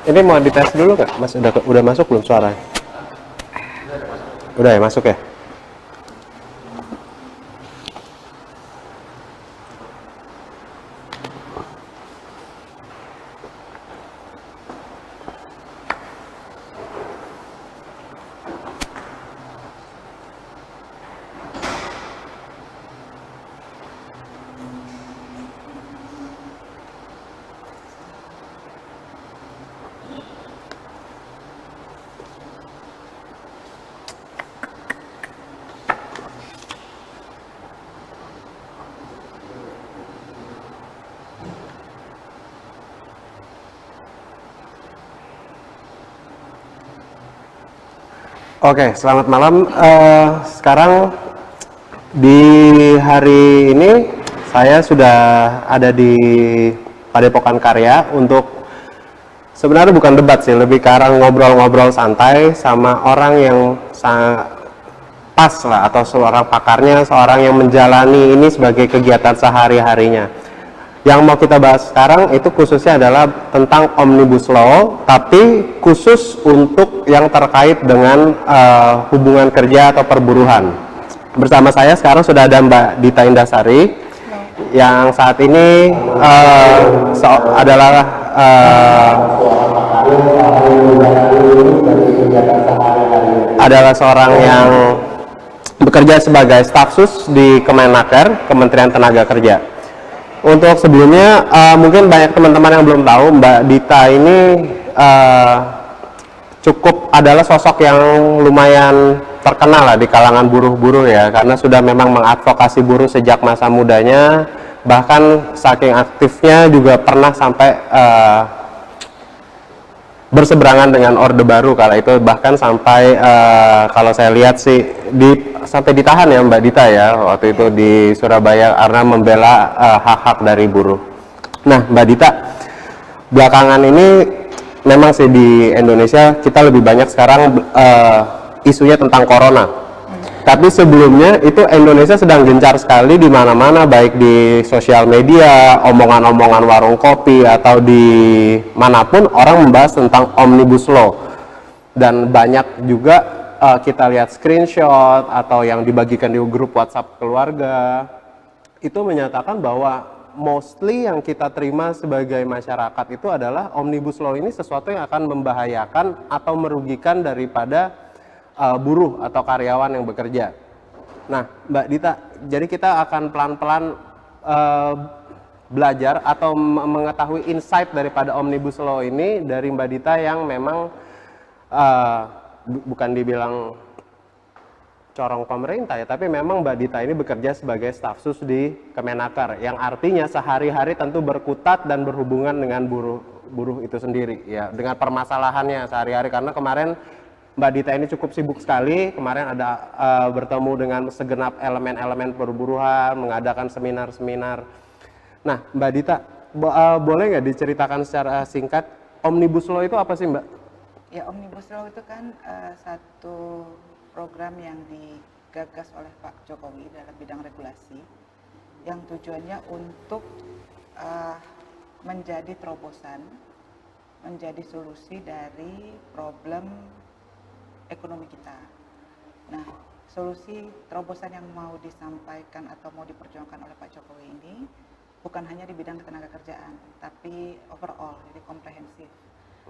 Ini mau dites dulu nggak, Mas? Udah masuk belum suaranya? Udah ya, masuk ya? Oke, selamat malam. Sekarang di hari ini saya sudah ada di Padepokan Karya untuk sebenarnya bukan debat sih, lebih ke arah ngobrol-ngobrol santai sama orang yang pas lah, atau seorang pakarnya, seorang yang menjalani ini sebagai kegiatan sehari-harinya. Yang mau kita bahas sekarang itu khususnya adalah tentang Omnibus Law, tapi khusus untuk yang terkait dengan hubungan kerja atau perburuhan. Bersama saya sekarang sudah ada Mbak Dita Indasari, yang saat ini adalah seorang yang bekerja sebagai stafsus di Kemenaker, Kementerian Tenaga Kerja. Untuk sebelumnya, mungkin banyak teman-teman yang belum tahu, Mbak Dita ini cukup adalah sosok yang lumayan terkenal lah di kalangan buruh-buruh ya, karena sudah memang mengadvokasi buruh sejak masa mudanya, bahkan saking aktifnya juga pernah sampai berseberangan dengan Orde Baru kala itu, bahkan sampai kalau saya lihat sih sampai ditahan ya Mbak Dita ya waktu itu di Surabaya karena membela hak-hak dari buruh. Nah Mbak Dita, belakangan ini memang sih di Indonesia kita lebih banyak sekarang isunya tentang corona. Tapi sebelumnya itu Indonesia sedang gencar sekali di mana-mana, baik di sosial media, omongan-omongan warung kopi, atau di manapun orang membahas tentang Omnibus Law. Dan banyak juga kita lihat screenshot atau yang dibagikan di grup WhatsApp keluarga, itu menyatakan bahwa mostly yang kita terima sebagai masyarakat itu adalah Omnibus Law ini sesuatu yang akan membahayakan atau merugikan daripada buruh atau karyawan yang bekerja. Nah, Mbak Dita, jadi kita akan pelan-pelan belajar atau mengetahui insight daripada Omnibus Law ini dari Mbak Dita yang memang bukan dibilang corong pemerintah ya, tapi memang Mbak Dita ini bekerja sebagai stafsus di Kemenaker, yang artinya sehari-hari tentu berkutat dan berhubungan dengan buruh itu sendiri ya, dengan permasalahannya sehari-hari. Karena kemarin Mbak Dita ini cukup sibuk sekali, kemarin ada bertemu dengan segenap elemen-elemen perburuhan, mengadakan seminar-seminar. Nah Mbak Dita, boleh nggak diceritakan secara singkat Omnibus Law itu apa sih Mbak? Ya, Omnibus Law itu kan satu program yang digagas oleh Pak Jokowi dalam bidang regulasi, yang tujuannya untuk menjadi terobosan, menjadi solusi dari problem ekonomi kita. Nah, solusi terobosan yang mau disampaikan atau mau diperjuangkan oleh Pak Jokowi ini bukan hanya di bidang ketenaga kerjaan, tapi overall, jadi komprehensif.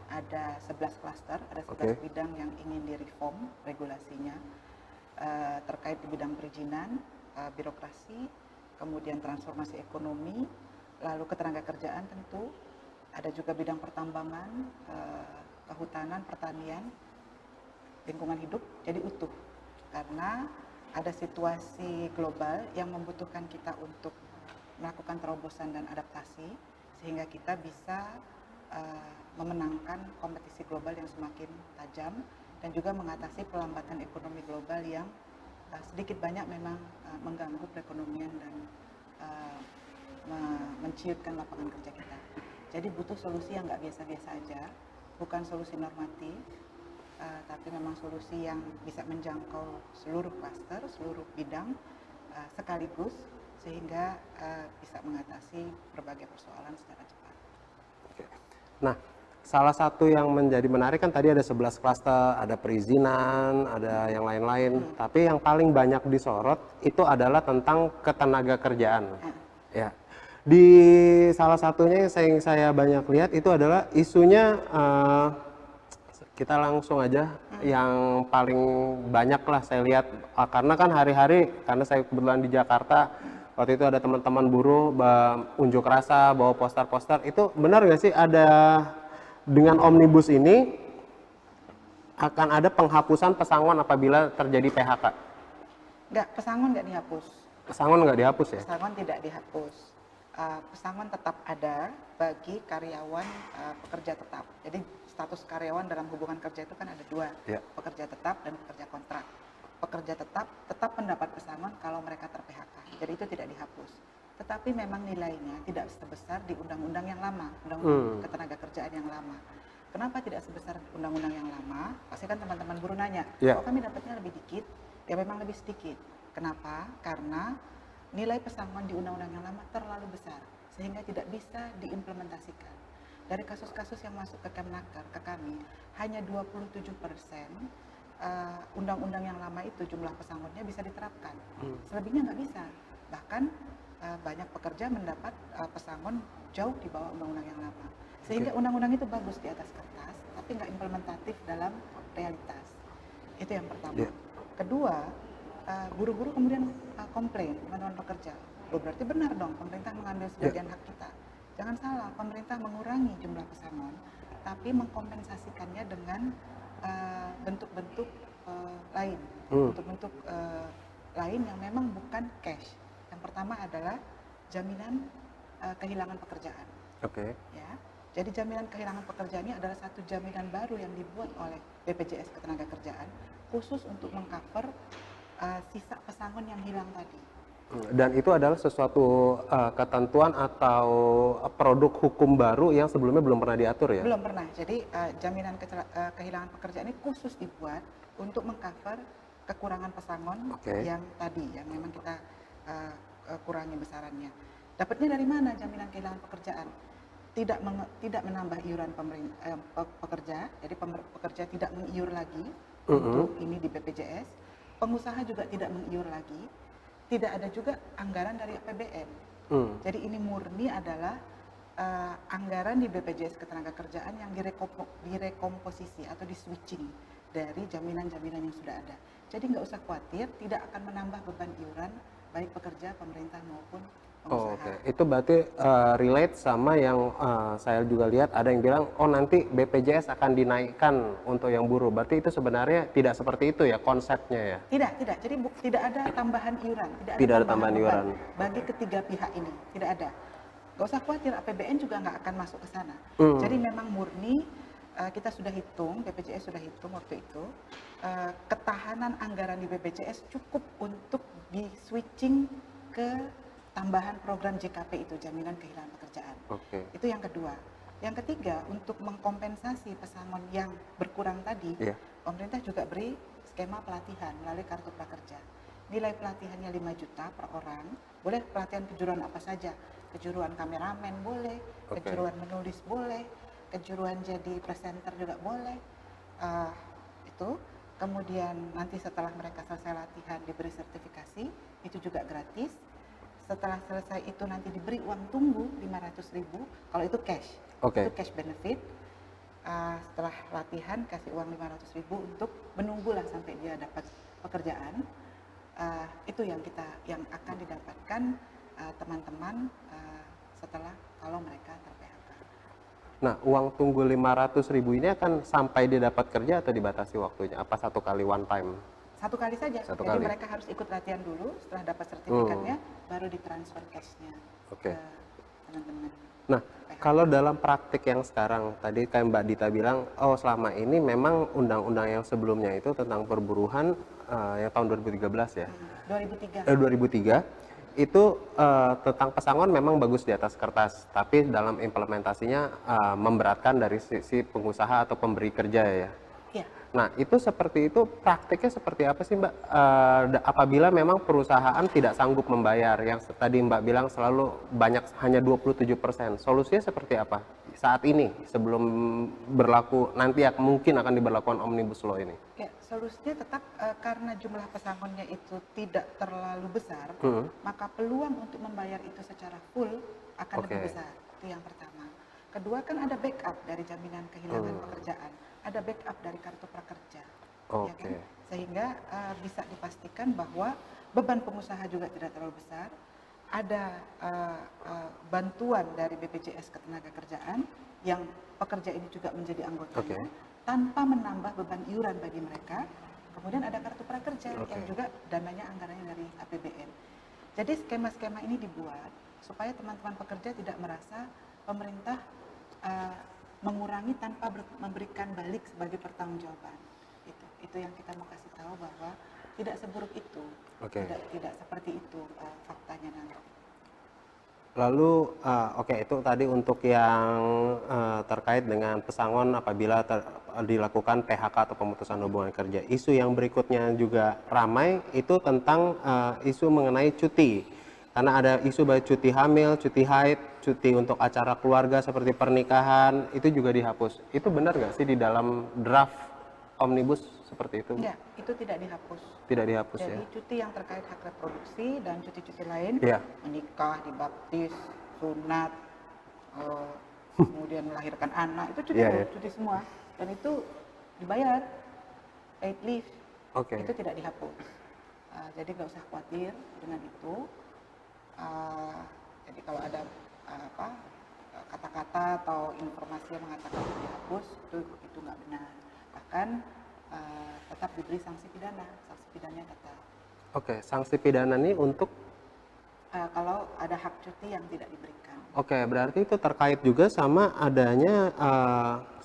Ada 11 klaster, ada 11 bidang yang ingin direform regulasinya, terkait di bidang perizinan, birokrasi, kemudian transformasi ekonomi, lalu ketenaga kerjaan tentu, ada juga bidang pertambangan, kehutanan, pertanian, lingkungan hidup, jadi utuh. Karena ada situasi global yang membutuhkan kita untuk melakukan terobosan dan adaptasi, sehingga kita bisa memenangkan kompetisi global yang semakin tajam, dan juga mengatasi pelambatan ekonomi global yang sedikit banyak memang mengganggu perekonomian dan menciutkan lapangan kerja kita. Jadi butuh solusi yang nggak biasa-biasa aja, bukan solusi normatif, tapi memang solusi yang bisa menjangkau seluruh klaster, seluruh bidang sekaligus, sehingga bisa mengatasi berbagai persoalan secara cepat. Nah, salah satu yang menjadi menarik kan tadi ada 11 klaster, ada perizinan, ada yang lain-lain. Tapi yang paling banyak disorot itu adalah tentang ketenaga kerjaan. Ya. Di salah satunya yang saya banyak lihat itu adalah isunya kita langsung aja yang paling banyak lah saya lihat karena kan hari-hari karena saya kebetulan di Jakarta waktu itu ada teman-teman buruh unjuk rasa bawa poster-poster itu benar nggak sih ada dengan omnibus ini akan ada penghapusan pesangon apabila terjadi PHK? Enggak, pesangon nggak dihapus. Pesangon nggak dihapus ya? Pesangon tidak dihapus. Pesangon tetap ada bagi karyawan pekerja tetap. Jadi status karyawan dalam hubungan kerja itu kan ada dua, pekerja tetap dan pekerja kontrak. Pekerja tetap mendapat pesangon kalau mereka ter-PHK. Jadi itu tidak dihapus. Tetapi memang nilainya tidak sebesar di undang-undang yang lama, undang-undang ketenaga kerjaan yang lama. Kenapa tidak sebesar undang-undang yang lama? Pasti kan teman-teman buruh nanya, kok kami dapatnya lebih dikit? Ya memang lebih sedikit. Kenapa? Karena nilai pesangon di undang-undang yang lama terlalu besar, sehingga tidak bisa diimplementasikan. Dari kasus-kasus yang masuk ke Kemnaker, ke kami, hanya 27% undang-undang yang lama itu jumlah pesangonnya bisa diterapkan. Selebihnya nggak bisa. Bahkan banyak pekerja mendapat pesangon jauh di bawah undang-undang yang lama. Sehingga undang-undang itu bagus di atas kertas, tapi nggak implementatif dalam realitas. Itu yang pertama. Kedua, guru-guru kemudian komplain, teman-teman pekerja. Berarti benar dong, pemerintah mengambil sebagian hak kita. Jangan salah, pemerintah mengurangi jumlah pesangon, tapi mengkompensasikannya dengan bentuk-bentuk lain. Bentuk-bentuk lain yang memang bukan cash. Yang pertama adalah jaminan kehilangan pekerjaan. Ya, jadi jaminan kehilangan pekerjaan ini adalah satu jaminan baru yang dibuat oleh BPJS Ketenagakerjaan khusus untuk mengcover sisa pesangon yang hilang tadi. Dan itu adalah sesuatu ketentuan atau produk hukum baru yang sebelumnya belum pernah diatur ya? Belum pernah. Jadi jaminan kehilangan pekerjaan ini khusus dibuat untuk mengcover kekurangan pesangon yang tadi, yang memang kita kurangi besarannya. Dapatnya dari mana jaminan kehilangan pekerjaan? Tidak menambah iuran pekerja, jadi pekerja tidak mengiur lagi untuk ini di BPJS. Pengusaha juga tidak mengiur lagi. Tidak ada juga anggaran dari APBN. Jadi ini murni adalah anggaran di BPJS Ketenagakerjaan yang direkomposisi atau di-switching dari jaminan-jaminan yang sudah ada. Jadi nggak usah khawatir, tidak akan menambah beban iuran baik pekerja, pemerintah maupun pengusaha. Itu berarti relate sama yang saya juga lihat ada yang bilang, oh nanti BPJS akan dinaikkan untuk yang buruh. Berarti itu sebenarnya tidak seperti itu ya konsepnya ya? Tidak. Jadi tidak ada tambahan iuran. Tidak ada tambahan iuran. Bagi ketiga pihak ini, tidak ada. Gak usah khawatir, APBN juga nggak akan masuk ke sana. Jadi memang murni, kita sudah hitung, BPJS sudah hitung waktu itu, ketahanan anggaran di BPJS cukup untuk di-switching ke tambahan program JKP itu, jaminan kehilangan pekerjaan. Itu yang kedua. Yang ketiga, untuk mengkompensasi pesangon yang berkurang tadi, pemerintah juga beri skema pelatihan melalui kartu prakerja. Nilai pelatihannya 5 juta per orang, boleh pelatihan kejuruan apa saja. Kejuruan kameramen boleh, kejuruan menulis boleh, kejuruan jadi presenter juga boleh. Itu kemudian nanti setelah mereka selesai latihan diberi sertifikasi, itu juga gratis. Setelah selesai itu nanti diberi uang tunggu 500.000, kalau itu cash, itu cash benefit. Setelah latihan kasih uang 500.000 untuk menunggulah sampai dia dapat pekerjaan. Itu yang akan didapatkan teman-teman setelah kalau mereka ter-PHK. Nah, uang tunggu 500.000 ini akan sampai dia dapat kerja atau dibatasi waktunya? Apa satu kali one time? Satu kali saja. Jadi mereka harus ikut latihan dulu, setelah dapat sertifikatnya baru ditransfer cashnya ke teman-teman. Nah, kalau dalam praktik yang sekarang, tadi kayak Mbak Dita bilang, oh selama ini memang undang-undang yang sebelumnya itu tentang perburuhan yang tahun 2013 ya? 2003. Itu tentang pesangon memang bagus di atas kertas, tapi dalam implementasinya memberatkan dari sisi pengusaha atau pemberi kerja ya. Iya. Nah, itu seperti itu, praktiknya seperti apa sih Mbak? Apabila memang perusahaan tidak sanggup membayar, yang tadi Mbak bilang selalu banyak, hanya 27%. Solusinya seperti apa saat ini, sebelum berlaku, nanti mungkin akan diberlakukan Omnibus Law ini? Ya, solusinya tetap karena jumlah pesangonnya itu tidak terlalu besar, maka peluang untuk membayar itu secara full akan Oke. lebih besar. Itu yang pertama. Kedua, kan ada backup dari jaminan kehilangan pekerjaan, ada backup dari kartu prakerja, ya kan? Oke. Sehingga bisa dipastikan bahwa beban pengusaha juga tidak terlalu besar. Ada bantuan dari BPJS Ketenagakerjaan yang pekerja ini juga menjadi anggotanya, tanpa menambah beban iuran bagi mereka. Kemudian ada kartu prakerja yang juga dananya anggarannya dari APBN. Jadi skema-skema ini dibuat supaya teman-teman pekerja tidak merasa pemerintah mengurangi tanpa memberikan balik sebagai pertanggungjawaban. Itu yang kita mau kasih tahu, bahwa tidak seburuk itu, tidak seperti itu faktanya nanti. Lalu, itu tadi untuk yang terkait dengan pesangon apabila dilakukan PHK atau pemutusan hubungan kerja. Isu yang berikutnya juga ramai itu tentang isu mengenai cuti. Karena ada isu baik cuti hamil, cuti haid, cuti untuk acara keluarga seperti pernikahan, itu juga dihapus. Itu benar nggak sih di dalam draft Omnibus seperti itu? Ya, itu tidak dihapus. Tidak dihapus. Jadi ya. cuti yang terkait hak reproduksi dan cuti-cuti lain, menikah, dibaptis, sunat, kemudian melahirkan anak, itu cuti semua. Dan itu dibayar, paid leave, itu tidak dihapus. Jadi nggak usah khawatir dengan itu. Jadi kalau ada kata-kata atau informasi yang mengatakan itu dihapus, itu nggak benar. Bahkan tetap diberi sanksi pidana tetap. Sanksi pidana ini untuk kalau ada hak cuti yang tidak diberikan. Berarti itu terkait juga sama adanya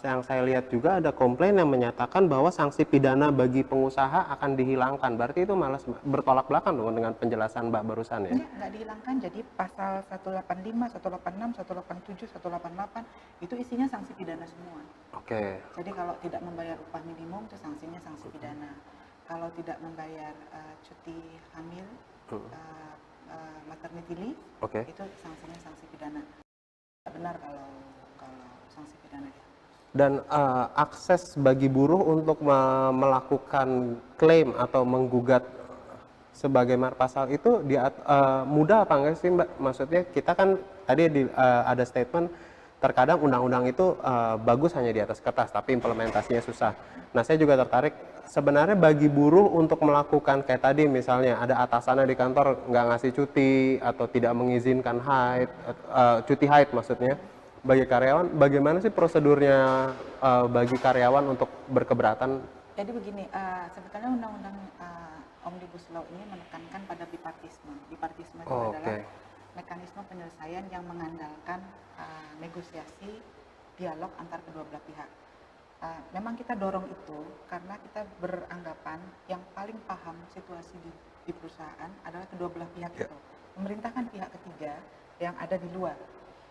yang saya lihat juga ada komplain yang menyatakan bahwa sanksi pidana bagi pengusaha akan dihilangkan. Berarti itu malah bertolak belakang dong dengan penjelasan Mbak barusan ya? Nggak dihilangkan. Jadi pasal 185, 186, 187, 188 itu isinya sanksi pidana semua. Jadi kalau tidak membayar upah minimum itu sanksinya sanksi pidana. Kalau tidak membayar cuti hamil, maternity leave, itu sanksinya sanksi pidana. Tidak benar kalau sanksi pidana ya. Dan akses bagi buruh untuk melakukan klaim atau menggugat sebagaimana pasal itu mudah apa enggak sih Mbak? Maksudnya kita kan tadi ada statement terkadang undang-undang itu bagus hanya di atas kertas tapi implementasinya susah. Nah, saya juga tertarik sebenarnya bagi buruh untuk melakukan kayak tadi misalnya ada atasannya di kantor nggak ngasih cuti atau tidak mengizinkan haid, cuti haid maksudnya. Bagi karyawan, bagaimana sih prosedurnya bagi karyawan untuk berkeberatan? Jadi begini, sebetulnya undang-undang Omnibus Law ini menekankan pada bipartisme. Bipartisme itu adalah mekanisme penyelesaian yang mengandalkan negosiasi, dialog antar kedua belah pihak. Memang kita dorong itu karena kita beranggapan yang paling paham situasi di perusahaan adalah kedua belah pihak itu. Pemerintah kan pihak ketiga yang ada di luar,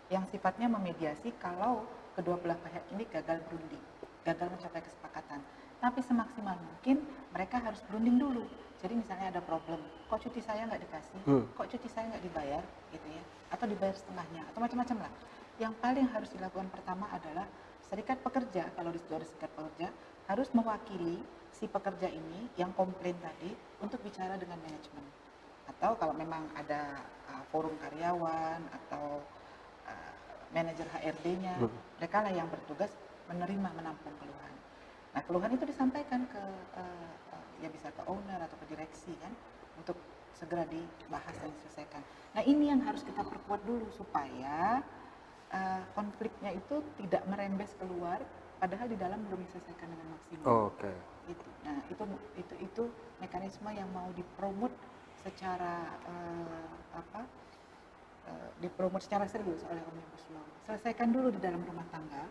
yang sifatnya memediasi kalau kedua belah pihak ini gagal berunding, gagal mencapai kesepakatan. Tapi semaksimal mungkin mereka harus berunding dulu. Jadi misalnya ada problem, kok cuti saya nggak dikasih, kok cuti saya nggak dibayar, gitu ya, atau dibayar setengahnya, atau macam-macam lah. Yang paling harus dilakukan pertama adalah serikat pekerja, kalau di situ ada serikat pekerja, harus mewakili si pekerja ini yang komplain tadi untuk bicara dengan manajemen. Atau kalau memang ada forum karyawan atau manajer HRD-nya, mereka lah yang bertugas menampung keluhan. Nah, keluhan itu disampaikan ke ya bisa ke owner atau ke direksi kan, untuk segera dibahas dan diselesaikan. Nah, ini yang harus kita perkuat dulu supaya konfliknya itu tidak merembes keluar, padahal di dalam belum diselesaikan dengan maksimal. Gitu. Nah, itu mekanisme yang mau dipromot secara dipromot secara serius oleh Omnibus Law. Selesaikan dulu di dalam rumah tangga.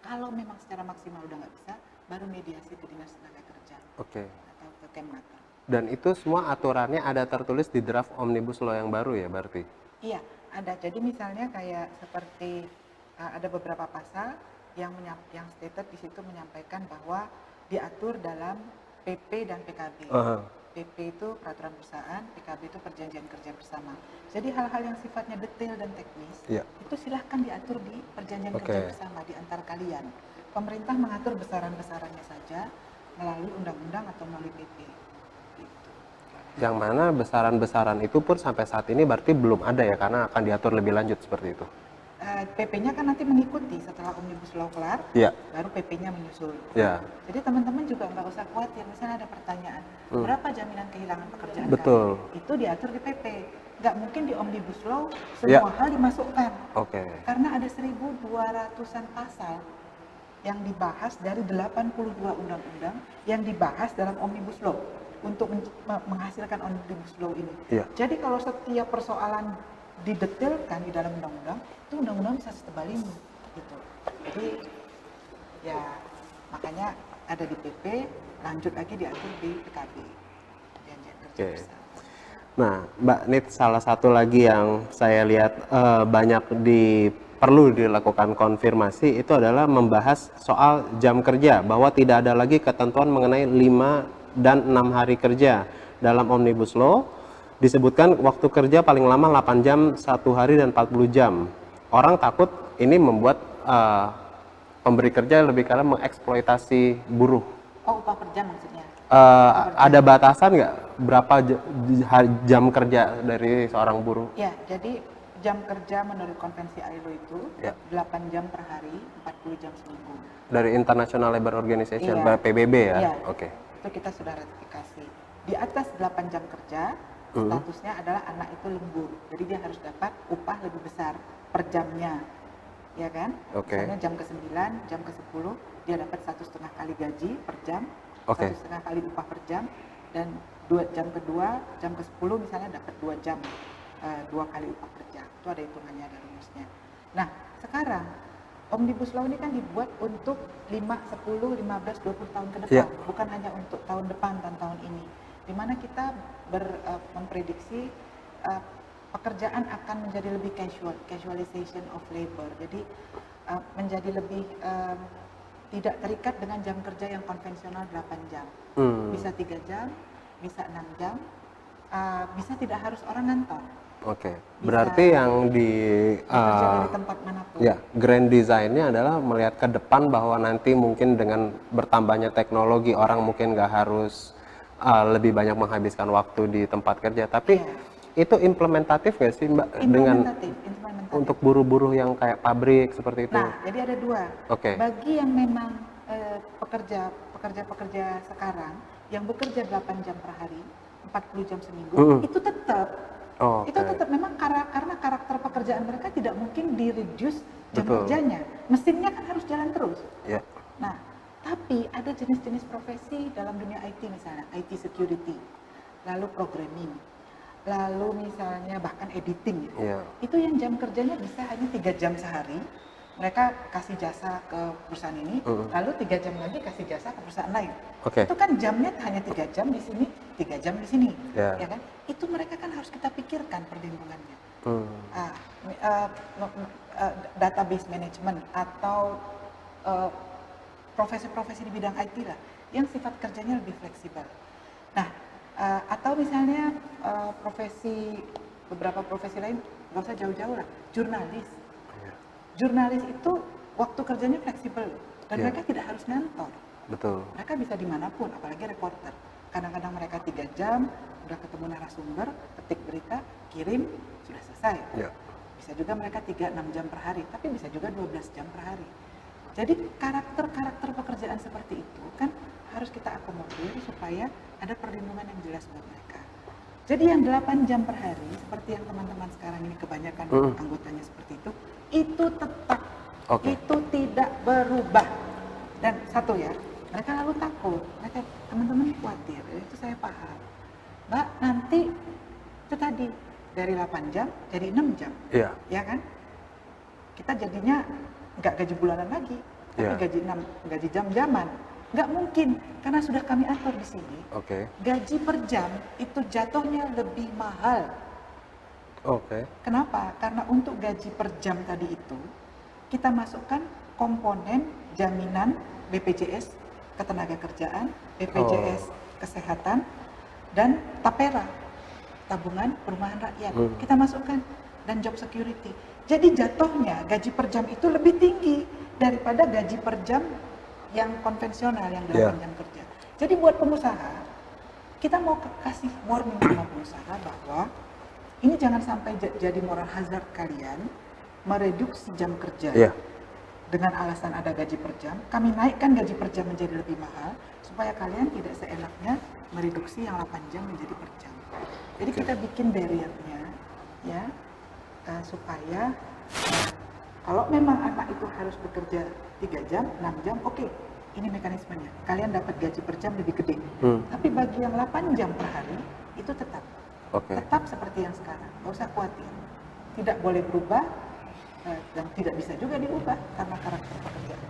Kalau memang secara maksimal udah nggak bisa, baru mediasi ke Dinas Tenaga Kerja atau ke Kemnaker. Dan itu semua aturannya ada tertulis di draft Omnibus Law yang baru ya berarti? Iya, ada. Jadi misalnya kayak seperti ada beberapa pasal yang stated di situ menyampaikan bahwa diatur dalam PP dan PKB. PP itu peraturan perusahaan, PKB itu perjanjian kerja bersama. Jadi hal-hal yang sifatnya detail dan teknis itu silahkan diatur di perjanjian kerja bersama di antar kalian. Pemerintah mengatur besaran-besarannya saja melalui undang-undang atau melalui PP. Gitu. Yang mana besaran-besaran itu pun sampai saat ini berarti belum ada ya, karena akan diatur lebih lanjut seperti itu. PP-nya kan nanti mengikuti setelah Omnibus Law kelar, baru PP-nya menyusul. Jadi teman-teman juga nggak usah khawatir, misalnya ada pertanyaan, berapa jaminan kehilangan pekerjaan kalian? Itu diatur di PP. Nggak mungkin di Omnibus Law semua hal dimasukkan. Karena ada 1.200-an pasal yang dibahas dari 82 undang-undang yang dibahas dalam Omnibus Law untuk menghasilkan Omnibus Law ini. Jadi kalau setiap persoalan didetailkan di dalam undang-undang, itu undang-undang bisa setebal ini gitu. Jadi ya makanya ada di PP, lanjut lagi diatur di PKB, perjanjian kerja bersama. Nah, Mbak Nit, salah satu lagi yang saya lihat banyak perlu dilakukan konfirmasi itu adalah membahas soal jam kerja, bahwa tidak ada lagi ketentuan mengenai 5 dan 6 hari kerja. Dalam Omnibus Law disebutkan waktu kerja paling lama 8 jam 1 hari dan 40 jam. Orang takut ini membuat pemberi kerja lebih karena mengeksploitasi buruh. Upah per jam maksudnya? Ada batasan nggak berapa jam kerja dari seorang buruh? Ya, jadi jam kerja menurut konvensi ILO itu 8 jam per hari, 40 jam seminggu. Dari International Labour Organization, PBB ya? Itu kita sudah ratifikasi. Di atas 8 jam kerja, statusnya adalah anak itu lembur, jadi dia harus dapat upah lebih besar per jamnya, ya kan? Misalnya jam ke-9, jam ke-10 dia dapat 1,5 kali gaji per jam, 1,5 kali upah per jam, dan jam kedua, jam ke-10 misalnya dapat 2 jam, 2 kali upah per jam. Itu ada hitungannya, ada rumusnya. Nah, sekarang Omnibus Law ini kan dibuat untuk 5, 10, 15, 20 tahun ke depan, bukan hanya untuk tahun depan dan tahun ini, di mana kita memprediksi pekerjaan akan menjadi lebih casualization of labor. Jadi menjadi lebih tidak terikat dengan jam kerja yang konvensional 8 jam. Bisa 3 jam, bisa 6 jam, bisa tidak harus orang ngantor. Berarti yang dari tempat manapun. Grand design-nya adalah melihat ke depan bahwa nanti mungkin dengan bertambahnya teknologi orang mungkin nggak harus lebih banyak menghabiskan waktu di tempat kerja, tapi itu implementatif nggak sih Mbak dengan untuk buruh-buruh yang kayak pabrik seperti itu? Nah, jadi ada dua. Bagi yang memang pekerja sekarang yang bekerja 8 jam per hari, 40 jam seminggu, itu tetap memang karena karakter pekerjaan mereka tidak mungkin di-reduce jam kerjanya. Mesinnya kan harus jalan terus. Nah, tapi ada jenis-jenis profesi dalam dunia IT, misalnya IT security, lalu programming, lalu misalnya bahkan editing. Itu yang jam kerjanya bisa hanya 3 jam sehari. Mereka kasih jasa ke perusahaan ini, lalu 3 jam lagi kasih jasa ke perusahaan lain. Itu kan jamnya hanya 3 jam di sini, 3 jam di sini, ya kan? Itu mereka kan harus kita pikirkan perlindungannya. Database management atau profesi-profesi di bidang IT lah, yang sifat kerjanya lebih fleksibel. Nah, atau misalnya beberapa profesi lain, nggak usah jauh-jauh lah, jurnalis. Jurnalis itu waktu kerjanya fleksibel, dan mereka tidak harus ngantor. Mereka bisa dimanapun, apalagi reporter. Kadang-kadang mereka 3 jam, udah ketemu narasumber, ketik berita, kirim, sudah selesai. Bisa juga mereka 3-6 jam per hari, tapi bisa juga 12 jam per hari. Jadi karakter pekerjaan seperti itu kan harus kita akomodir supaya ada perlindungan yang jelas buat mereka. Jadi yang 8 jam per hari, seperti yang teman-teman sekarang ini kebanyakan anggotanya seperti itu tetap, itu tidak berubah. Dan satu ya, mereka lalu takut, teman-teman khawatir, itu saya paham. Mbak, nanti itu tadi, dari 8 jam jadi 6 jam, ya kan? Kita jadinya nggak gaji bulanan lagi, tapi gaji jam-jaman. Nggak mungkin, karena sudah kami atur di sini. Gaji per jam itu jatuhnya lebih mahal. Kenapa? Karena untuk gaji per jam tadi itu kita masukkan komponen jaminan BPJS Ketenagakerjaan, BPJS Kesehatan, dan TAPERA, Tabungan Perumahan Rakyat. Kita masukkan, dan job security. Jadi jatuhnya gaji per jam itu lebih tinggi daripada gaji per jam yang konvensional, yang 8 jam kerja. Jadi buat pengusaha, kita mau kasih warning sama pengusaha bahwa ini jangan sampai jadi moral hazard kalian mereduksi jam kerja dengan alasan ada gaji per jam. Kami naikkan gaji per jam menjadi lebih mahal supaya kalian tidak seenaknya mereduksi yang 8 jam menjadi per jam. Jadi kita bikin barriernya ya, supaya kalau memang anak itu harus bekerja 3 jam, 6 jam, oke, ini mekanismenya. Kalian dapat gaji per jam lebih gede. Tapi bagi yang 8 jam per hari, itu tetap. Tetap seperti yang sekarang, nggak usah khawatir. Tidak boleh berubah, dan tidak bisa juga diubah karena karakter pekerjaan.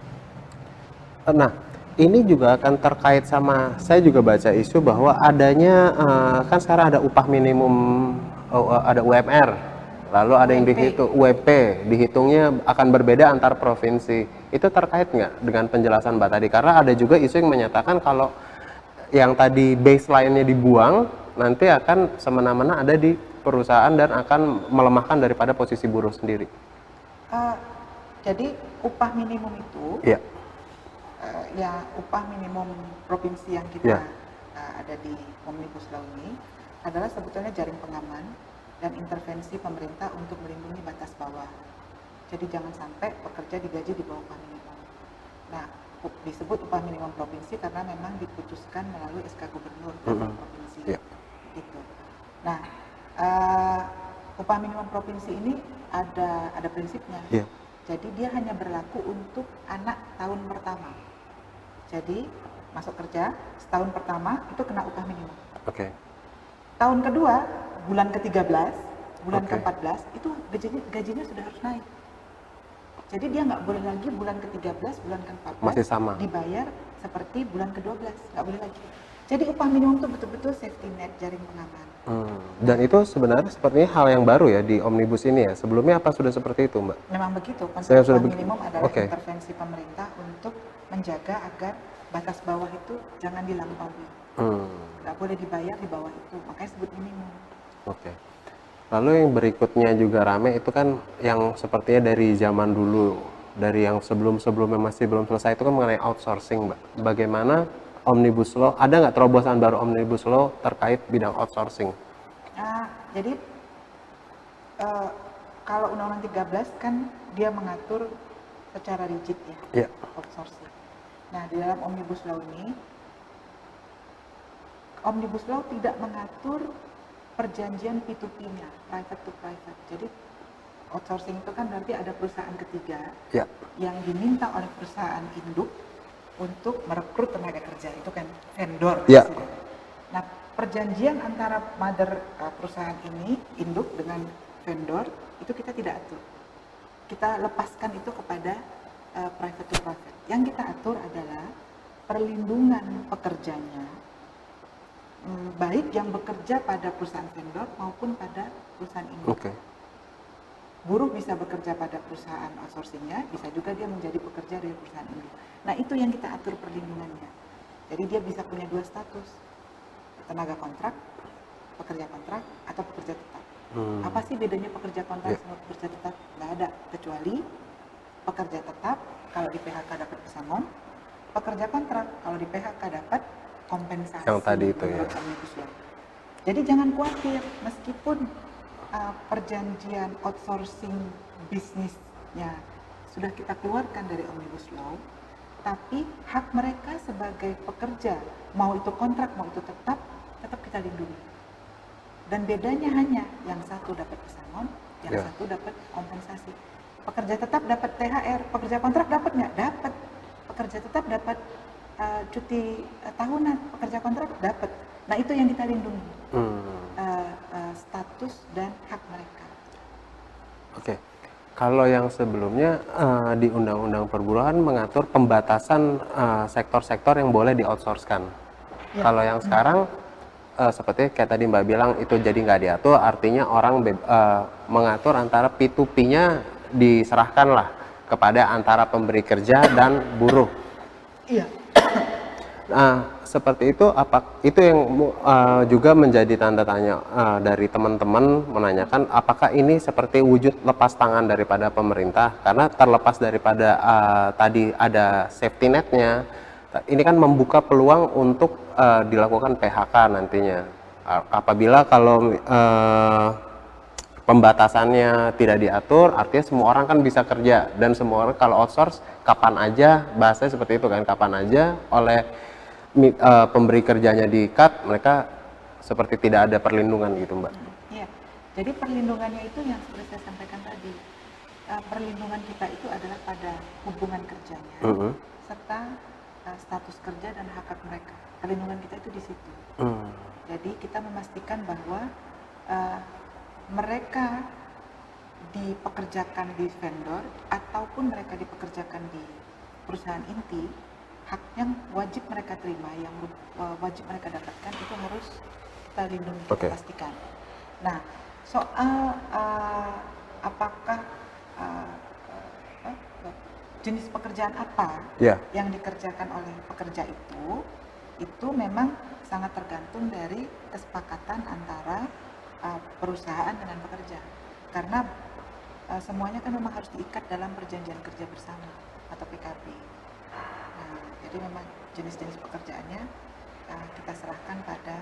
Nah, ini juga akan terkait sama, saya juga baca isu bahwa adanya, kan sekarang ada upah minimum, ada UMR, lalu ada yang dihitung UWP, dihitungnya akan berbeda antar provinsi. Itu terkait nggak dengan penjelasan Mbak tadi? Karena ada juga isu yang menyatakan kalau yang tadi baseline-nya dibuang, nanti akan semena-mena ada di perusahaan dan akan melemahkan daripada posisi buruh sendiri. Jadi upah minimum itu, ya upah minimum provinsi yang kita ada di Omnibus Law ini adalah sebetulnya jaring pengaman dan intervensi pemerintah untuk melindungi batas bawah. Jadi jangan sampai pekerja digaji di bawah upah minimum. Nah, disebut upah minimum provinsi karena memang diputuskan melalui SK Gubernur provinsi. Gitu. Nah, upah minimum provinsi ini ada prinsipnya. Jadi dia hanya berlaku untuk anak tahun pertama. Jadi masuk kerja setahun pertama itu kena upah minimum. Tahun kedua, bulan ke-13, bulan ke-14 itu gajinya sudah harus naik. Jadi dia nggak boleh lagi bulan ke-13, bulan ke-14 masih sama dibayar seperti bulan ke-12, nggak boleh lagi. Jadi upah minimum itu betul-betul safety net, jaring pengaman. Dan itu sebenarnya sepertinya hal yang baru ya di Omnibus ini ya. Sebelumnya apa sudah seperti itu, Mbak? Memang begitu. Konsep upah minimum adalah intervensi pemerintah untuk menjaga agar batas bawah itu jangan dilampaui. Nggak boleh dibayar di bawah itu, makanya sebut minimum. Lalu yang berikutnya juga rame itu kan yang sepertinya dari zaman dulu, dari yang sebelum-sebelumnya masih belum selesai itu kan mengenai outsourcing, Mbak. Bagaimana Omnibus Law, ada nggak terobosan baru Omnibus Law terkait bidang outsourcing? Jadi kalau Undang-Undang 13 kan dia mengatur secara rigid ya, outsourcing. Nah, di dalam Omnibus Law ini, Omnibus Law tidak mengatur perjanjian P2P-nya, private to private. Jadi outsourcing itu kan berarti ada perusahaan ketiga yang diminta oleh perusahaan induk untuk merekrut tenaga kerja, itu kan vendor. Nah, perjanjian antara mother perusahaan ini, induk dengan vendor, itu kita tidak atur. Kita lepaskan itu kepada private to private. Yang kita atur adalah perlindungan pekerjanya, baik yang bekerja pada perusahaan vendor maupun pada perusahaan induk. Buruh bisa bekerja pada perusahaan outsourcingnya, bisa juga dia menjadi pekerja dari perusahaan induk. Nah, itu yang kita atur perlindungannya. Jadi dia bisa punya 2 status, tenaga kontrak, pekerja kontrak, atau pekerja tetap. Apa sih bedanya pekerja kontrak sama pekerja tetap? Nggak ada, kecuali pekerja tetap kalau di PHK dapat pesangon, pekerja kontrak kalau di PHK dapat kompensasi. Yang tadi itu ya. Jadi jangan khawatir, meskipun perjanjian outsourcing bisnisnya sudah kita keluarkan dari Omnibus Law, tapi hak mereka sebagai pekerja, mau itu kontrak, mau itu tetap kita lindungi. Dan bedanya hanya yang satu dapat pesangon, yang satu dapat kompensasi. Pekerja tetap dapat THR, pekerja kontrak dapat nggak? Dapat. Pekerja tetap dapat cuti tahunan, pekerja kontrak dapat. Nah, itu yang kita lindungi, status dan hak mereka. Kalau yang sebelumnya di Undang-Undang Perburuan mengatur pembatasan sektor-sektor yang boleh di-outsource-kan. Kalau yang sekarang seperti kayak tadi Mbak bilang itu jadi nggak diatur, artinya orang mengatur antara P2P-nya diserahkan lah kepada antara pemberi kerja dan buruh. Iya. Nah, seperti itu itu yang juga menjadi tanda tanya dari teman-teman menanyakan apakah ini seperti wujud lepas tangan daripada pemerintah, karena terlepas daripada tadi ada safety netnya, ini kan membuka peluang untuk dilakukan PHK nantinya. Apabila kalau pembatasannya tidak diatur, artinya semua orang kan bisa kerja, dan semua orang kalau outsource kapan aja, bahasanya seperti itu kan, kapan aja oleh pemberi kerjanya di-cut, mereka seperti tidak ada perlindungan gitu, Mbak. Iya, jadi perlindungannya itu yang seperti saya sampaikan tadi, perlindungan kita itu adalah pada hubungan kerjanya, serta status kerja dan hak-hak mereka. Perlindungan kita itu di situ. Jadi kita memastikan bahwa mereka dipekerjakan di vendor ataupun mereka dipekerjakan di perusahaan inti, hak yang wajib mereka terima, yang wajib mereka dapatkan itu harus kita lindungi, kita pastikan. Nah, soal apakah jenis pekerjaan apa yang dikerjakan oleh pekerja itu memang sangat tergantung dari kesepakatan antara perusahaan dengan pekerja, karena semuanya kan memang harus diikat dalam perjanjian kerja bersama atau PKB. Nah, jadi memang jenis-jenis pekerjaannya kita serahkan pada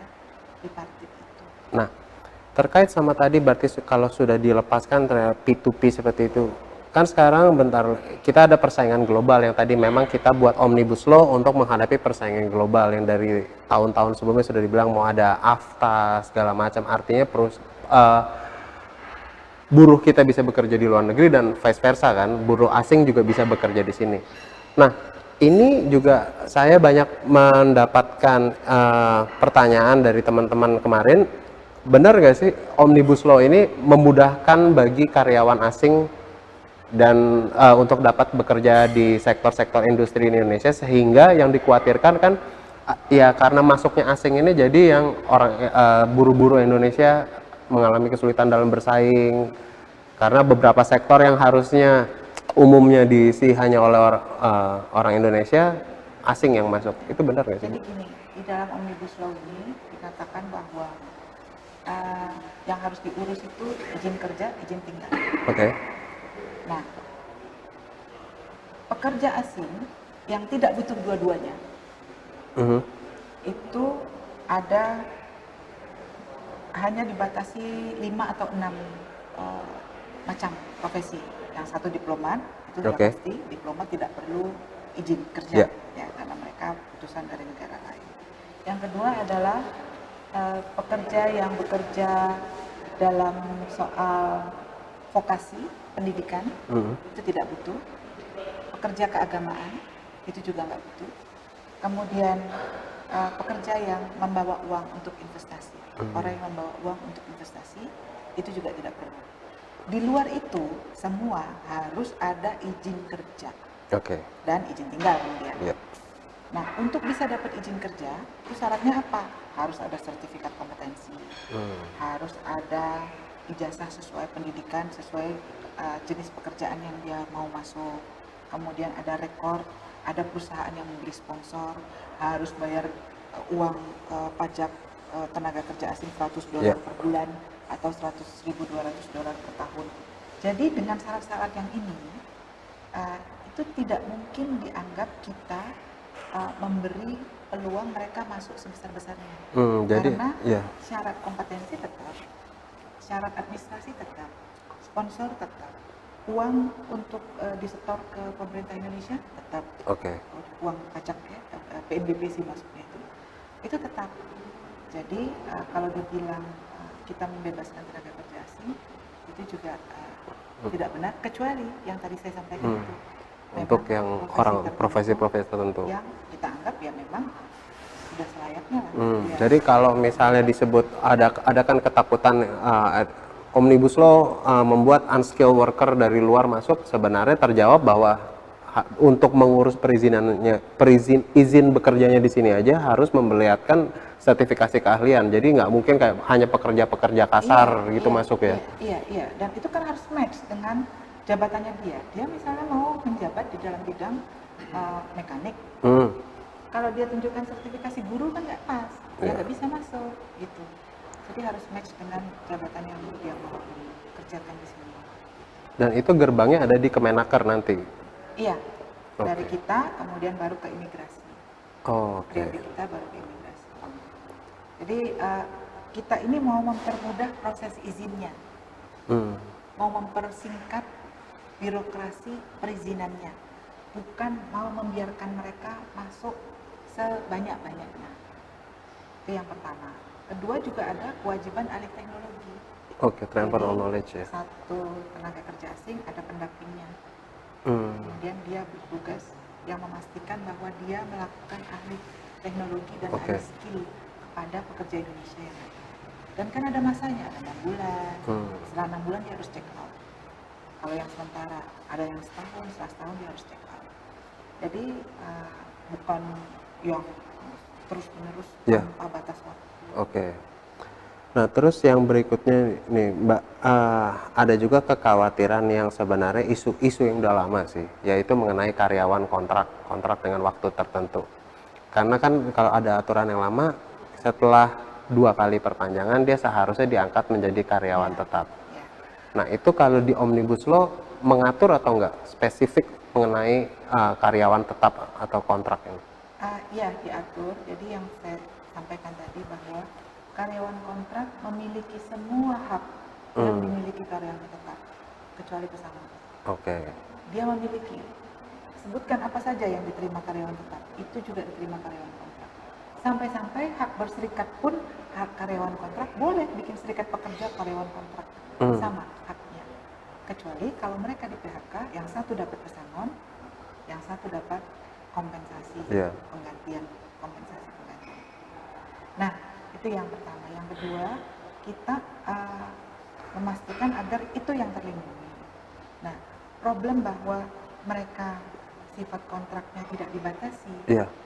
tripartit itu. Nah, terkait sama tadi berarti kalau sudah dilepaskan P2P seperti itu, kan sekarang kita ada persaingan global yang tadi memang kita buat omnibus law untuk menghadapi persaingan global yang dari tahun-tahun sebelumnya sudah dibilang mau ada AFTA segala macam, artinya buruh kita bisa bekerja di luar negeri dan vice versa kan, buruh asing juga bisa bekerja di sini. Nah, ini juga saya banyak mendapatkan pertanyaan dari teman-teman kemarin, benar nggak sih omnibus law ini memudahkan bagi karyawan asing dan untuk dapat bekerja di sektor-sektor industri di Indonesia, sehingga yang dikhawatirkan kan ya karena masuknya asing ini jadi yang buruh-buruh Indonesia mengalami kesulitan dalam bersaing, karena beberapa sektor yang harusnya umumnya diisi hanya oleh orang Indonesia, asing yang masuk. Itu benar nggak sih? Jadi gini, di dalam omnibus law ini dikatakan bahwa yang harus diurus itu izin kerja, izin tinggal. Oke. Nah, pekerja asing yang tidak butuh dua-duanya itu ada hanya dibatasi 5 atau 6 macam profesi. Yang satu diplomat, itu sudah pasti diplomat tidak perlu izin kerja ya, karena mereka putusan dari negara lain. Yang kedua adalah pekerja yang bekerja dalam soal vokasi pendidikan, itu tidak butuh. Pekerja keagamaan itu juga nggak butuh. Kemudian pekerja yang membawa uang untuk investasi, orang yang membawa uang untuk investasi itu juga tidak perlu. Di luar itu semua harus ada izin kerja dan izin tinggal kemudian. Nah, untuk bisa dapat izin kerja itu syaratnya apa? Harus ada sertifikat kompetensi, harus ada ijazah sesuai pendidikan, sesuai jenis pekerjaan yang dia mau masuk. Kemudian ada rekor, ada perusahaan yang memberi sponsor, harus bayar uang pajak tenaga kerja asing $100 per bulan atau $100.200 per tahun. Jadi dengan syarat-syarat yang ini, itu tidak mungkin dianggap kita memberi peluang mereka masuk sebesar-besarnya. Karena syarat kompetensi tetap, syarat administrasi tetap, sponsor tetap, uang untuk disetor ke pemerintah Indonesia tetap, uang pajak ya, PNBP sih maksudnya itu tetap. Jadi kalau dibilang kita membebaskan tenaga kerja asing itu juga tidak benar, kecuali yang tadi saya sampaikan itu untuk yang orang profesi-profesi tertentu yang kita anggap ya memang sudah selayaknya lah. Jadi kalau misalnya disebut ada kan ketakutan Omnibus Law membuat unskilled worker dari luar masuk, sebenarnya terjawab bahwa untuk mengurus izin bekerjanya di sini aja harus memperlihatkan sertifikasi keahlian. Jadi nggak mungkin kayak hanya pekerja-pekerja kasar masuk ya. Iya, dan itu kan harus match dengan jabatannya dia misalnya mau menjabat di dalam bidang mekanik. Kalau dia tunjukkan sertifikasi guru kan nggak pas, dia nggak bisa masuk gitu. Jadi harus match dengan jabatan yang dia mau kerjakan di sini. Dan itu gerbangnya ada di Kemenaker nanti? Iya, dari kita kemudian baru ke imigrasi. Dari kita baru ke imigrasi. Jadi kita ini mau mempermudah proses izinnya, mau mempersingkat birokrasi perizinannya, bukan mau membiarkan mereka masuk sebanyak-banyaknya. Itu yang pertama. Kedua juga ada kewajiban alih teknologi. Transfer of knowledge ya. Satu tenaga kerja asing ada pendampingnya. Kemudian dia bertugas yang memastikan bahwa dia melakukan alih teknologi dan alih skill kepada pekerja Indonesia yang ada. Dan kan ada masanya, ada 6 bulan. Setelah 6 bulan dia harus check out. Kalau yang sementara ada yang setahun, setelah setahun dia harus check out. Jadi bukan yang terus-menerus tanpa batas waktu. Nah, terus yang berikutnya nih, Mbak, ada juga kekhawatiran yang sebenarnya isu yang udah lama sih, yaitu mengenai karyawan kontrak dengan waktu tertentu. Karena kan kalau ada aturan yang lama, setelah 2 kali perpanjangan dia seharusnya diangkat menjadi karyawan tetap. Nah, itu kalau di Omnibus Law mengatur atau enggak spesifik mengenai karyawan tetap atau kontrak ini? Iya, diatur. Jadi yang saya sampaikan tadi bahwa karyawan kontrak memiliki semua hak yang dimiliki karyawan tetap, kecuali pesangon. Dia memiliki, sebutkan apa saja yang diterima karyawan tetap, itu juga diterima karyawan kontrak. Sampai-sampai hak berserikat pun, hak karyawan kontrak boleh bikin serikat pekerja karyawan kontrak, sama haknya. Kecuali kalau mereka di PHK, yang satu dapat pesangon, yang satu dapat kompensasi, penggantian. Nah, itu yang pertama. Yang kedua, kita memastikan agar itu yang terlindungi. Nah, problem bahwa mereka sifat kontraknya tidak dibatasi,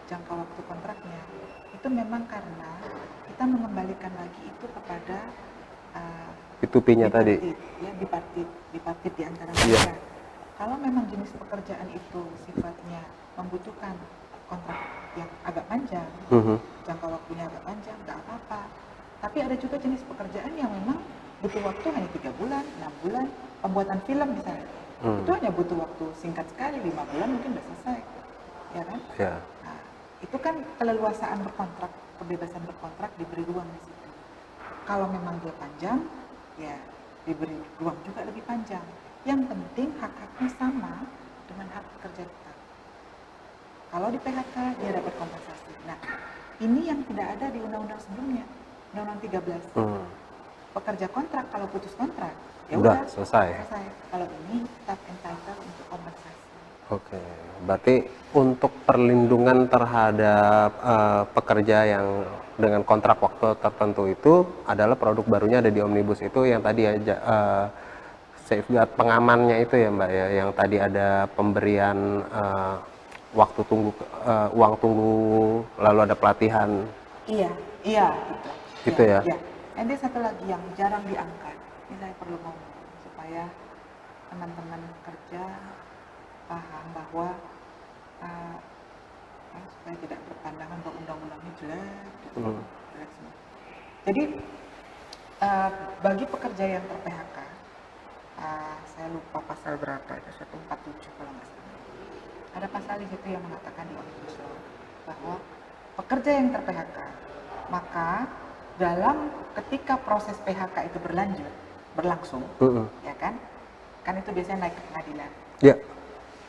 jangka waktu kontraknya, itu memang karena kita mengembalikan lagi itu kepada P2P-nya tadi. Ya, bipartit di antara mereka. Kalau memang jenis pekerjaan itu sifatnya membutuhkan kontrak yang agak panjang, jangka waktunya agak panjang, nggak apa-apa. Tapi ada juga jenis pekerjaan yang memang butuh waktu hanya 3 bulan, 6 bulan, pembuatan film misalnya. Itu hanya butuh waktu singkat sekali, 5 bulan mungkin udah selesai, ya kan? Nah, itu kan keleluasaan berkontrak, kebebasan berkontrak diberi ruang di situ. Kalau memang dia panjang, ya diberi ruang juga lebih panjang. Yang penting hak-haknya sama dengan hak pekerja tetap. Kalau di PHK dia dapat kompensasi. Nah, ini yang tidak ada di undang-undang sebelumnya, Undang-Undang 13. Pekerja kontrak kalau putus kontrak, ya udah selesai. Kalau ini tetap entitled untuk kompensasi. Berarti untuk perlindungan terhadap pekerja yang dengan kontrak waktu tertentu itu adalah produk barunya ada di Omnibus itu yang tadi ya safeguard pengamannya itu ya Mbak ya, yang tadi ada pemberian waktu tunggu, uang tunggu, lalu ada pelatihan. Iya, Itu ya. Nanti satu lagi yang jarang diangkat, ini saya perlu ngomong supaya teman-teman kerja paham bahwa supaya tidak berpandangan bahwa undang-undangnya jelek, jelek semua. Jadi bagi pekerja yang ter-PHK, saya lupa pasal berapa, itu 147 kalau nggak salah. Ada pasal di situ yang mengatakan di Omnibus Law bahwa pekerja yang ter-PHK, maka dalam ketika proses PHK itu berlangsung, ya kan itu biasanya naik ke pengadilan.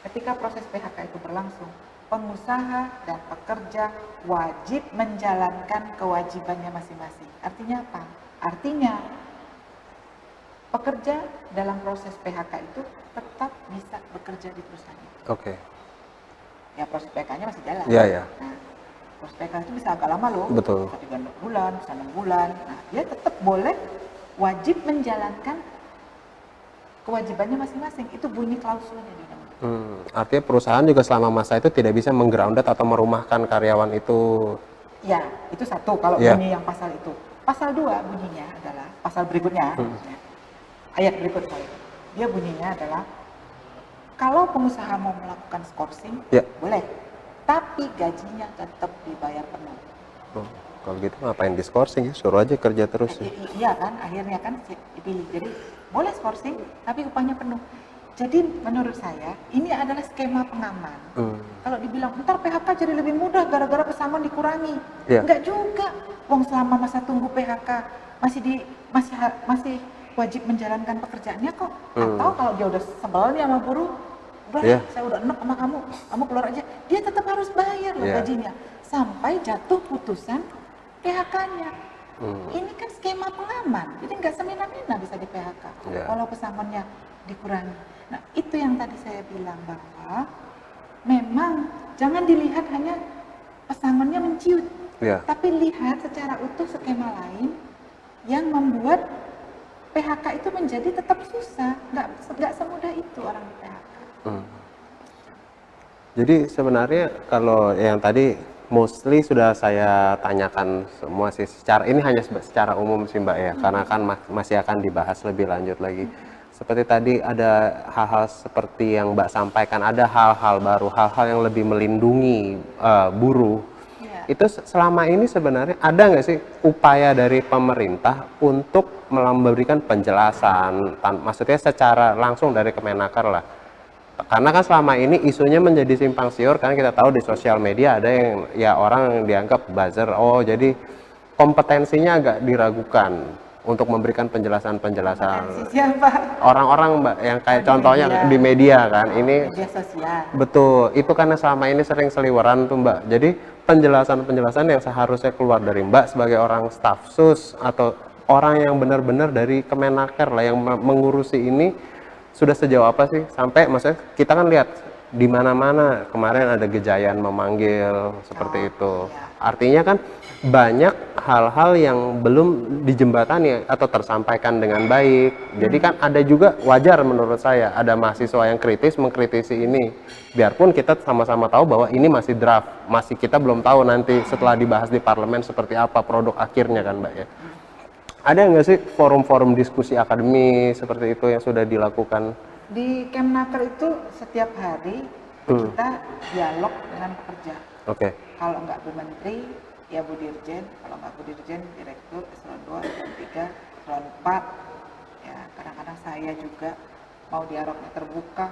Ketika proses PHK itu berlangsung, pengusaha dan pekerja wajib menjalankan kewajibannya masing-masing. Artinya apa? Artinya pekerja dalam proses PHK itu tetap bisa bekerja di perusahaan itu. Ya, proses PHK-nya masih jalan. Nah, proses PHK itu bisa agak lama loh. Betul. Bisa 3 bulan, bisa 6 bulan. Nah, dia tetap boleh wajib menjalankan kewajibannya masing-masing. Itu bunyi klausulnya di undang-undang. Artinya perusahaan juga selama masa itu tidak bisa menggrounded atau merumahkan karyawan itu. Ya, itu satu kalau bunyi yang pasal itu. Pasal 2 bunyinya adalah, pasal berikutnya, ayat berikut dia bunyinya adalah kalau pengusaha mau melakukan skorsing, Ya. boleh. Tapi gajinya tetap dibayar penuh. Oh, kalau gitu ngapain diskorsing ya? Suruh aja kerja terus ya. Iya kan, akhirnya kan dipilih. Jadi boleh skorsing, tapi upahnya penuh. Jadi menurut saya ini adalah skema pengaman. Kalau dibilang ntar PHK jadi lebih mudah gara-gara pesangon dikurangi, Iya. enggak juga. Wong selama masa tunggu PHK masih wajib menjalankan pekerjaannya kok. Atau kalau dia udah sebel nih sama buruh, udah Iya. saya udah enek sama kamu keluar aja. Dia tetap harus bayar loh Iya. gajinya sampai jatuh putusan PHK-nya. Ini kan skema pengaman, jadi nggak semena-mena bisa di PHK Iya. kalau pesangonnya dikurangi. Nah itu yang tadi saya bilang bahwa memang jangan dilihat hanya pesangonnya menciut, Iya. tapi lihat secara utuh skema lain yang membuat PHK itu menjadi tetap susah, nggak semudah itu orang di PHK. Jadi sebenarnya kalau yang tadi mostly sudah saya tanyakan semua sih, secara ini hanya secara umum sih Mbak ya, karena kan masih akan dibahas lebih lanjut lagi. Seperti tadi ada hal-hal seperti yang Mbak sampaikan, ada hal-hal baru, hal-hal yang lebih melindungi buruh. Iya. Itu selama ini sebenarnya ada nggak sih upaya dari pemerintah untuk memberikan penjelasan, maksudnya secara langsung dari Kemenaker lah. Karena kan selama ini isunya menjadi simpang siur, karena kita tahu di sosial media ada yang ya orang yang dianggap buzzer, oh jadi kompetensinya agak diragukan untuk memberikan penjelasan-penjelasan. Kompetensi siapa? Orang-orang Mbak yang kayak Di contohnya media. di media kan, ini Media sosial. betul, itu karena selama ini sering seliweran tuh Mbak. Jadi penjelasan-penjelasan yang seharusnya keluar dari Mbak sebagai orang staf sus atau orang yang benar-benar dari Kemenaker lah yang mengurusi ini, sudah sejauh apa sih? Sampai maksudnya kita kan lihat di mana-mana kemarin ada Gejayan memanggil seperti itu. iya. Artinya kan banyak hal-hal yang belum dijembatani atau tersampaikan dengan baik. Jadi kan ada juga, wajar menurut saya, ada mahasiswa yang kritis mengkritisi ini. Biarpun kita sama-sama tahu bahwa ini masih draft, masih kita belum tahu nanti setelah dibahas di parlemen seperti apa produk akhirnya kan Mbak ya. Ada nggak sih forum-forum diskusi akademis seperti itu yang sudah dilakukan? Di Kemnaker itu setiap hari kita dialog dengan pekerja. Oke. Kalau nggak Bu Menteri, ya Bu Dirjen. Kalau nggak Bu Dirjen, Direktur, Eselon 2, Eselon 3, Eselon 4. Ya, kadang-kadang saya juga mau dialognya terbuka,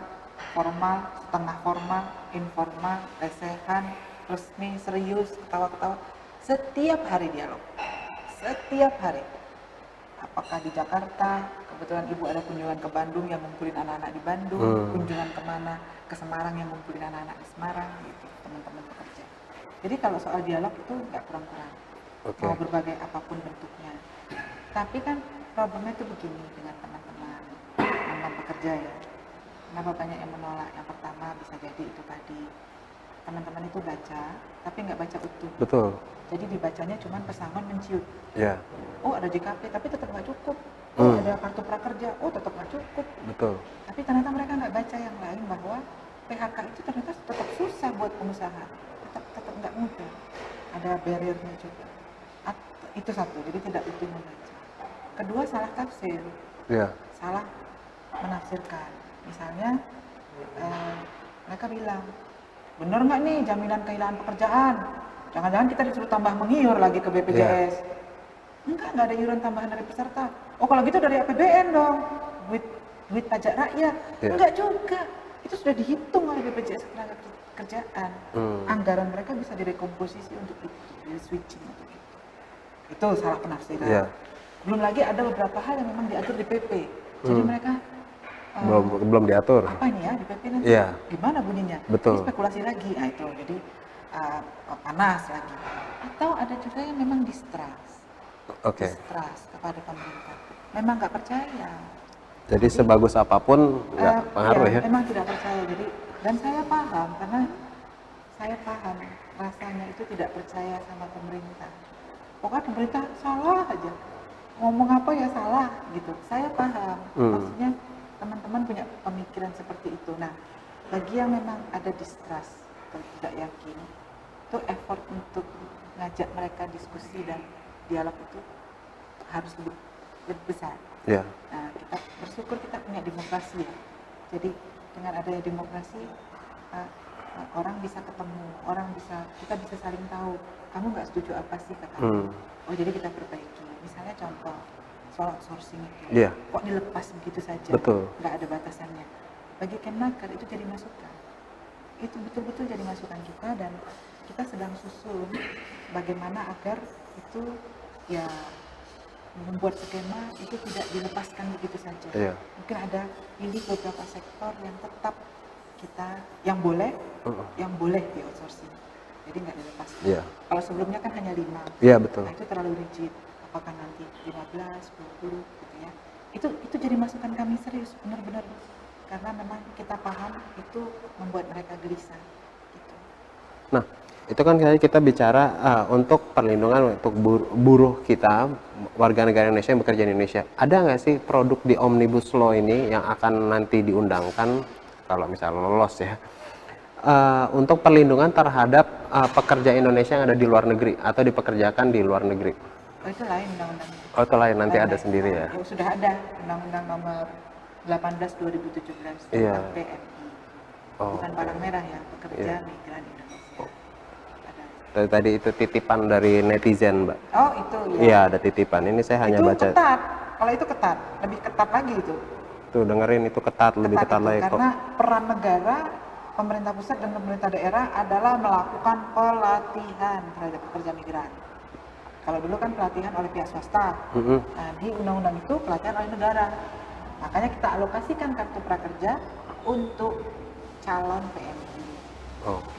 formal, setengah formal, informal, lesehan, resmi, serius, ketawa-ketawa. Setiap hari dialog. Setiap hari. Apakah di Jakarta, kebetulan Ibu ada kunjungan ke Bandung yang ngumpulin anak-anak di Bandung, kunjungan kemana, ke Semarang yang ngumpulin anak-anak di Semarang, gitu, teman-teman pekerja. Jadi kalau soal dialog itu nggak kurang-kurang, mau berbagai apapun bentuknya. Tapi kan problemnya itu begini dengan teman-teman pekerja ya. Kenapa banyak yang menolak? Yang pertama bisa jadi itu tadi, teman-teman itu baca, tapi nggak baca utuh. Betul. Jadi dibacanya cuma pesangon menciut. Ya. Oh ada JKP, tapi tetap nggak cukup. Oh ada kartu prakerja, oh tetap nggak cukup. Betul. Tapi ternyata mereka nggak baca yang lain bahwa PHK itu ternyata tetap susah buat pengusaha, tetap nggak mudah. Ada barriernya juga. Itu satu, jadi tidak utuh membaca. Kedua salah tafsir, Ya. salah menafsirkan. Misalnya mereka bilang, bener nggak nih jaminan kehilangan pekerjaan? Jangan-jangan kita disuruh tambah mengiur lagi ke BPJS. Nggak ada iuran tambahan dari peserta. Oh kalau gitu dari APBN dong, duit pajak rakyat. Enggak juga, itu sudah dihitung oleh BPJS Ketenagakerjaan. Anggaran mereka bisa direkomposisi untuk itu, di switching untuk itu. Itu salah penafsiran. Belum lagi ada beberapa hal yang memang diatur di PP. Jadi mereka belum diatur. apa ini ya di PP nanti? Gimana bunyinya? Betul. Ini spekulasi lagi. Nah itu jadi panas lagi. Atau ada juga yang memang distrust. Distrust kepada pemerintah. Memang nggak percaya. Jadi sebagus apapun nggak pengaruh ya? Memang tidak percaya. Jadi dan saya paham karena saya paham rasanya itu tidak percaya sama pemerintah. Pokoknya pemerintah salah aja. Ngomong apa ya salah gitu. Saya paham. Maksudnya teman-teman punya pemikiran seperti itu. Nah, bagi yang memang ada distrust atau tidak yakin, itu effort untuk ngajak mereka diskusi dan dialog itu harus lebih besar. Nah, kita bersyukur kita punya demokrasi ya. Jadi dengan adanya demokrasi orang bisa ketemu, kita bisa saling tahu. Kamu nggak setuju apa sih kata aku? Oh jadi kita perbaiki. Misalnya contoh soal outsourcing itu, kok dilepas begitu saja, nggak ada batasannya. Bagi Kemnaker itu jadi masukan. Itu betul-betul jadi masukan kita dan kita sedang susun bagaimana agar itu ya membuat skema itu tidak dilepaskan begitu saja. Mungkin ada pilih beberapa sektor yang tetap kita yang boleh di outsourcing. Jadi nggak dilepaskan. Kalau sebelumnya kan hanya 5. Betul. Nah, itu terlalu rigid. Apakah nanti 15, 20 gitu ya. Itu jadi masukan kami serius, benar-benar. Karena memang kita paham itu membuat mereka gelisah gitu. Nah, itu kan kita bicara untuk perlindungan untuk buruh kita, warga negara Indonesia yang bekerja di Indonesia. Ada nggak sih produk di Omnibus Law ini yang akan nanti diundangkan kalau misalnya lolos ya, untuk perlindungan terhadap pekerja Indonesia yang ada di luar negeri atau dipekerjakan di luar negeri? Oh, itu lain undang-undangnya. Oh, itu lain, nanti ada sendiri ya? Sudah ada Undang-Undang Nomor 18 2017 tentang PMI. Bukan palang merah ya, pekerja migran Indonesia. Tadi itu titipan dari netizen, Mbak. Oh, itu ya. Iya, ada titipan. Ini saya hanya baca. Itu ketat. Kalau itu ketat, lebih ketat lagi itu. Tuh, dengerin itu ketat lebih ketat lagi. Karena peran negara, pemerintah pusat dan pemerintah daerah adalah melakukan pelatihan terhadap pekerja migran. Kalau dulu kan pelatihan oleh pihak swasta. Nah, di undang-undang itu pelatihan oleh negara. Makanya kita alokasikan kartu prakerja untuk calon PMI.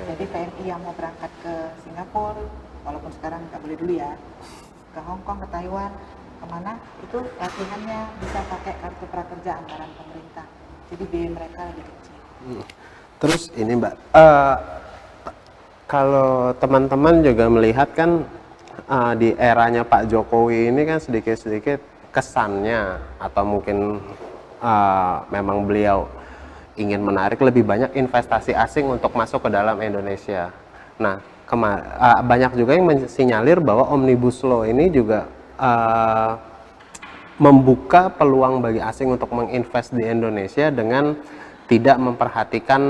Jadi PMI yang mau berangkat ke Singapura, walaupun sekarang nggak boleh dulu ya, ke Hong Kong, ke Taiwan, kemana, itu latihannya bisa pakai kartu prakerja anggaran pemerintah. Jadi biaya mereka lebih kecil. Terus ini Mbak, kalau teman-teman juga melihat kan di eranya Pak Jokowi ini kan sedikit-sedikit kesannya atau mungkin memang beliau ingin menarik lebih banyak investasi asing untuk masuk ke dalam Indonesia. Nah, banyak juga yang mensinyalir bahwa Omnibus Law ini juga membuka peluang bagi asing untuk menginvest di Indonesia dengan tidak memperhatikan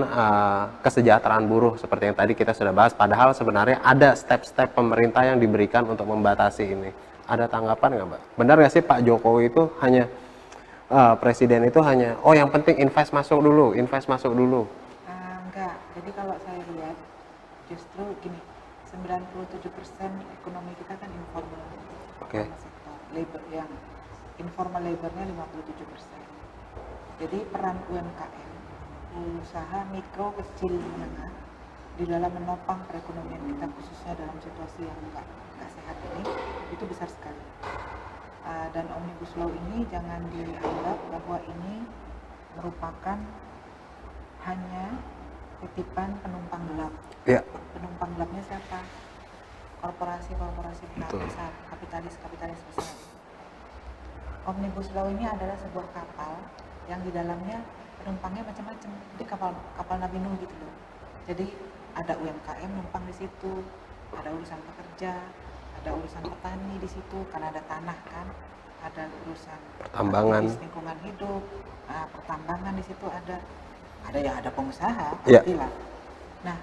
kesejahteraan buruh seperti yang tadi kita sudah bahas. Padahal sebenarnya ada step-step pemerintah yang diberikan untuk membatasi ini. Ada tanggapan nggak, Mbak? Benar nggak sih Pak Jokowi itu hanya presiden itu hanya yang penting invest masuk dulu. Enggak. Jadi kalau saya lihat justru gini, 97% ekonomi kita kan informal. Sektor labor yang informal labornya 57%. Jadi peran UMKM, usaha mikro kecil menengah di dalam menopang perekonomian kita khususnya dalam situasi yang nggak sehat ini itu besar sekali. Dan Omnibus Law ini jangan dianggap bahwa ini merupakan hanya titipan penumpang gelap. Penumpang gelapnya siapa? Korporasi-korporasi besar, kapitalis besar. Omnibus Law ini adalah sebuah kapal yang di dalamnya penumpangnya macam-macam. Jadi kapal Nabi Nuh gitu loh. Jadi ada UMKM numpang di situ, ada urusan pekerja, ada urusan petani di situ karena ada tanah kan, ada urusan pertambangan, lingkungan hidup, pertambangan di situ ada pengusaha pastilah. Nah,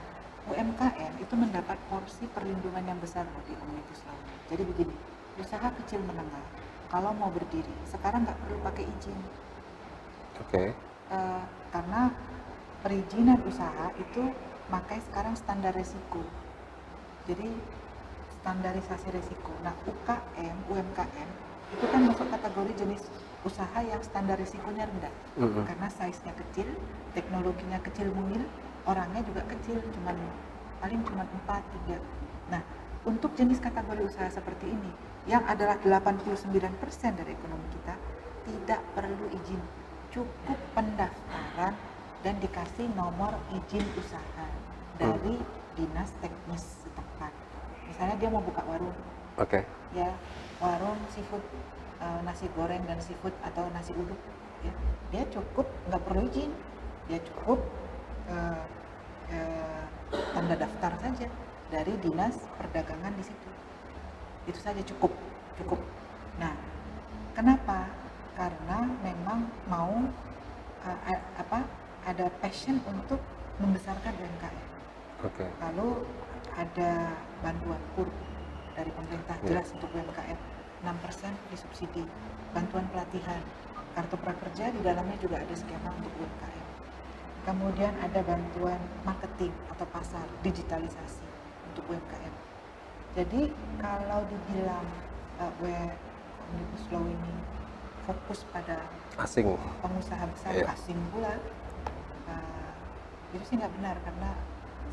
UMKM itu mendapat porsi perlindungan yang besar di Omnibus Law. Jadi begini, usaha kecil menengah kalau mau berdiri sekarang nggak perlu pakai izin. Karena perizinan usaha itu pakai sekarang standar resiko. Jadi standarisasi resiko. Nah, UMKM itu kan masuk kategori jenis usaha yang standar risikonya rendah. Karena size-nya kecil, teknologinya kecil mungil, orangnya juga kecil, paling cuma 4-3. Nah, untuk jenis kategori usaha seperti ini, yang adalah 89% dari ekonomi kita, tidak perlu izin. Cukup pendaftaran dan dikasih nomor izin usaha dari dinas teknis setempat. Misalnya dia mau buka warung, ya warung seafood, nasi goreng dan seafood atau nasi uduk, ya, dia cukup nggak perlu izin, dia cukup tanda daftar saja dari dinas perdagangan di situ, itu saja cukup. Nah, kenapa? Karena memang mau ada passion untuk membesarkan UMKM. Oke. Lalu ada bantuan KUR dari pemerintah jelas untuk UMKM, 6% disubsidi, bantuan pelatihan, kartu prakerja di dalamnya juga ada skema untuk UMKM. Kemudian ada bantuan marketing atau pasar, digitalisasi untuk UMKM. Jadi kalau dibilang Omnibus Law ini fokus pada Asing. pengusaha besar asing pula, itu sih nggak benar, karena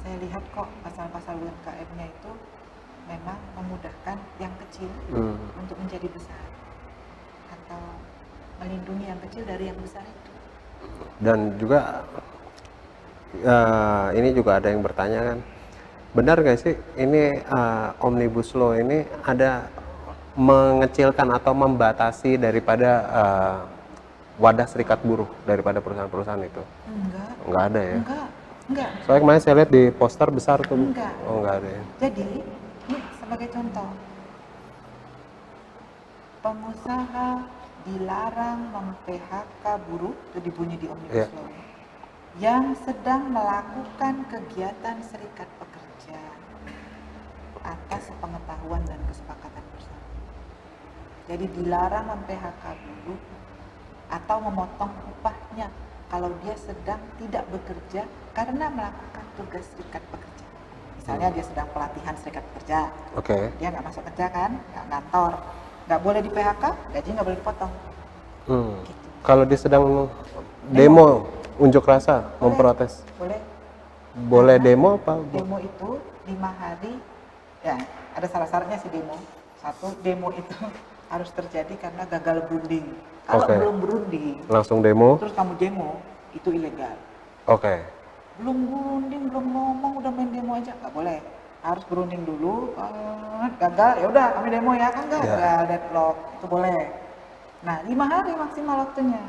saya lihat kok pasal-pasal UMKM-nya itu memang memudahkan yang kecil untuk menjadi besar atau melindungi yang kecil dari yang besar itu. Dan juga ini juga ada yang bertanya kan, benar nggak sih ini Omnibus Law ini ada mengecilkan atau membatasi daripada wadah serikat buruh daripada perusahaan-perusahaan itu? Enggak ada ya? Enggak. Soalnya kemarin saya lihat di poster besar tuh. Enggak. Oh, enggak ada ya? Jadi, ini sebagai contoh, pengusaha dilarang mem-PHK buruh, itu dibunyi di Omnibus Law, yang sedang melakukan kegiatan serikat pekerja atas sepengetahuan dan kesepakatan bersama. Jadi dilarang mem-PHK buruh atau memotong upahnya kalau dia sedang tidak bekerja karena melakukan tugas serikat pekerja. Misalnya dia sedang pelatihan serikat pekerja, dia nggak masuk kerja kan, nggak ngantor, nggak boleh di PHK, gaji nggak boleh dipotong. Gitu. Kalau dia sedang demo unjuk rasa, memprotes, boleh demo apa? Demo itu 5 hari, ya ada syarat-syaratnya sih demo. Satu, demo itu harus terjadi karena gagal berunding. Kalau belum berunding, langsung demo, terus kamu demo, itu ilegal. Belum berunding, belum ngomong, udah main demo aja, nggak boleh. Harus berunding dulu, gagal, ya udah kami demo ya, kan gagal, deadlock, itu boleh. Nah, 5 hari maksimal waktunya.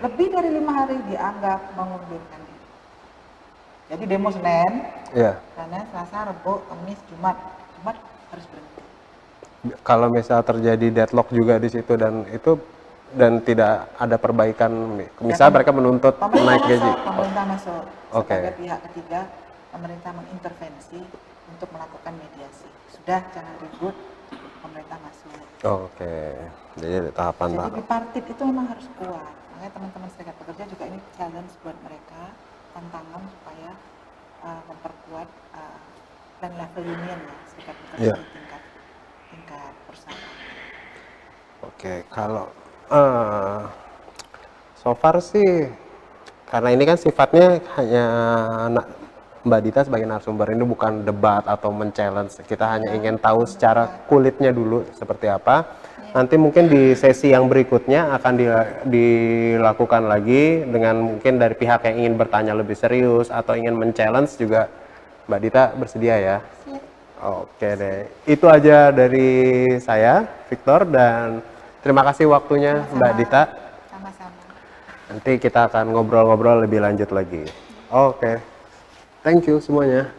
Lebih dari 5 hari dianggap mengundurkan diri. Jadi demo Senin, Senin, Selasa, Rabu, Kamis, Jumat harus berhenti. Kalau misal terjadi deadlock juga di situ dan tidak ada perbaikan, misal mereka menuntut naik gaji. Pemerintah masuk sebagai pihak ketiga, pemerintah mengintervensi untuk melakukan mediasi. Sudah, jangan ribut, pemerintah masuk. Jadi ada tahapan. Jadi bipartit itu memang harus kuat. Makanya teman-teman serikat pekerja juga ini challenge buat mereka, tantangan supaya memperkuat plan level union ya, serikat pekerja di tingkat perusahaan. Kalau so far sih, karena ini kan sifatnya hanya Mbak Dita sebagai narasumber, ini bukan debat atau men-challenge, kita hanya ingin tahu secara kulitnya dulu seperti apa. Nanti mungkin di sesi yang berikutnya akan dilakukan lagi dengan mungkin dari pihak yang ingin bertanya lebih serius atau ingin men-challenge juga. Mbak Dita bersedia ya? Oke deh, itu aja dari saya, Victor, dan terima kasih waktunya Mbak Dita. Sama-sama. Nanti kita akan ngobrol-ngobrol lebih lanjut lagi. Thank you semuanya.